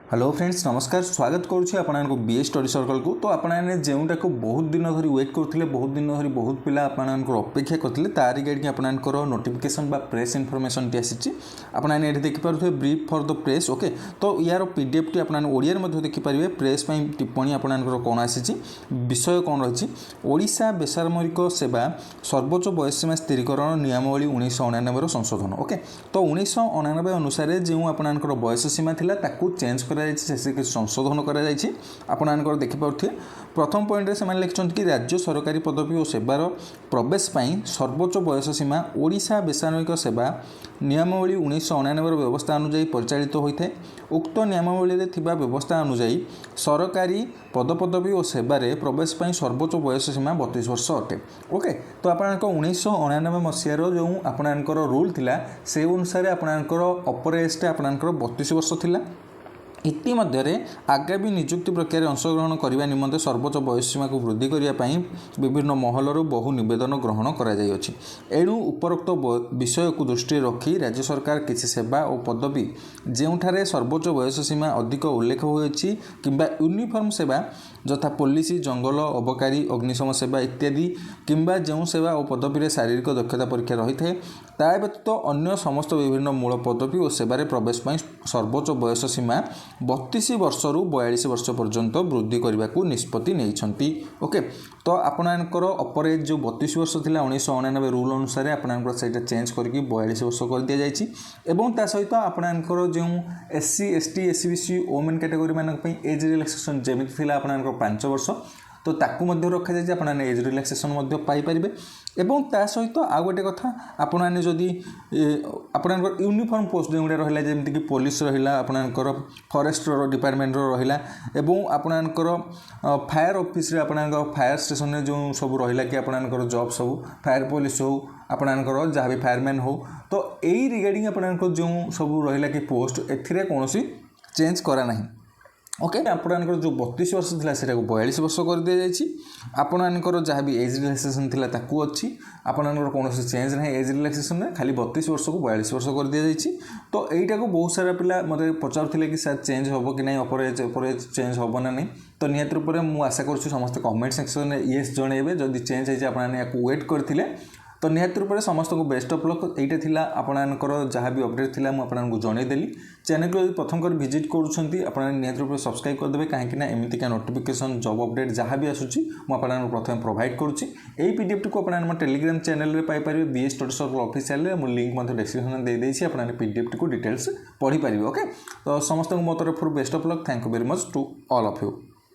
Hello friends नमस्कार स्वागत करुच्छे आपको बीए स्टडी सर्कल को। तो आपने जोटा को बहुत दिन धरी वेट करते बहुत दिन धरी बहुत पिला अपेक्षा करते तारी गाड़ी आपंकर नोटिफिकेशन बा प्रेस इनफॉरमेशन टी आसी आपने देखिपे brief for the press okay. तो यार पीडीएफ टी आपने ओडिया में देखिपारे प्रेस टिप्पणी आपंकर कौन आसी विषय कौन रही ओडिशा बेसामरिक सेवा सर्वोच्च बयसीमा स्थिरीकरण नियमावली 1999 संशोधन ओके। तो 1999 अनुसार जो आपंकर बयस सीमा था चेंज संशोधन कर देखिपे प्रथम पॉइंट से लिखिं कि राज्य सरकारी पदवी और सेवार प्रवेश सर्वोच्च बयस सीमा ओडिशा बेसामरिक सेवा नियमावली 1999 व्यवस्था अनुजाई परिचालित होता है। उक्त नियमावली व्यवस्था अनुजाई सरकारी पदपदवी और सेवार प्रवेश सर्वोच्च बयस सीमा 32 वर्ष अटे ओके। तो आप 1999 मसीहार जो आपंकर रूल थिला से अनुसार आपंकर अपर एज टा आपंकर 32 वर्ष थिला। इतिमध्य आगामी नियुक्ति प्रक्रिया अंशग्रहण करने निमंते सर्वोच्च बयस सीमा को वृद्धि करने विभिन्न महलर बहु नवेदन ग्रहण करेणु उपरोक्त विषय को दृष्टि रखी राज्य सरकार किसी सेवा और पदवी जोठारे सर्वोच्च बयस सीमा अधिक उल्लेख होती किंबा यूनिफॉर्म सेवा यथा पुलिस जंगल अबकारी अग्निशम सेवा इत्यादि किंबा जो सेवा और पदवी शारीरिक दक्षता परीक्षा रही है ता व्यतीत अन्य समस्त विभिन्न मूल पदवी और सेवार प्रवेश सर्वोच्च बयस सीमा 32 वर्ष रु 42 वर्ष पर्यंत वृद्धि करने को निष्पत्ति नहीं ओके। तो आपणकर अपर एज जो 32 वर्ष थी 1999 रूल अनुसार आपणकर से चेंज करके 42 वर्ष कर दि जाता सहित आपणकर जो SC ST SCBC women category मानी एज रिलैक्सेशन जमी थी आपणकर 5 वर्ष तो ताकू रखा जाए आपने एज रिलैक्सेशन पाइपर एवं ता सहित आउ गोटे कथा आपने जदि आपंकर यूनिफॉर्म पोस्ट जो रहा जमीक पुलिस रहा आपंकर फॉरेस्ट डिपार्टमेंट रहा एवं आपंकर फायर ऑफिस आपंकर फायर स्टेशन जो सब रहा कि आपंकर जॉब सब फायर पुलिस हो आपंकर जहाँ भी फायरमैन हो तो यही रिगार्डिंग आपंकर जो सब रहा कि पोस्ट एथिरे कौन चेंज करा नहीं ओके। आपंकर जो 32 वर्ष थी से 42 वर्ष कर दि जाए आपंकर जहाँ भी एज रिलैक्सेशन थी ताकू अच्छी आपंकर कौन चेंज ना एज रिलैक्सेशन खाली 32 वर्ष को 42 वर्ष कर दि जाए। तो यहीटा को बहुत सारा पिला मत पचारे कि सर चेंज हम कि नहीं अपर एज चेंज हम ना नहीं। तो निहत रूप से मुझे आशा करुँ समस्त कमेंट सेक्शन में येस जनइबे जदि चेंज होती वेट करते तो निहत रूप से समस्त को बेस्ट ऑफ लक। यहाँ थिला आपणकर जहाँ भी अपडेट थिला मु आपको जनईदेली। चैनल को प्रथम कर विजिट करुँच आपने निहत रूप से सब्सक्राइब करदे कहीं एमतीका नोटिफिकेशन जॉब अपडेट जहाँ भी आसूँ मुझे प्रथम प्रोवाइड करुँची। पीडीएफ टी को आप टेलीग्राम चैनल में Piper BA study circle official में लिंक डिस्क्रिप्शन दे देती आपने पीडीएफ टी को डिटेल्स पढ़ी पारे ओके। तो समस्त मो तरफ best of luck. Thank you very much to all of you.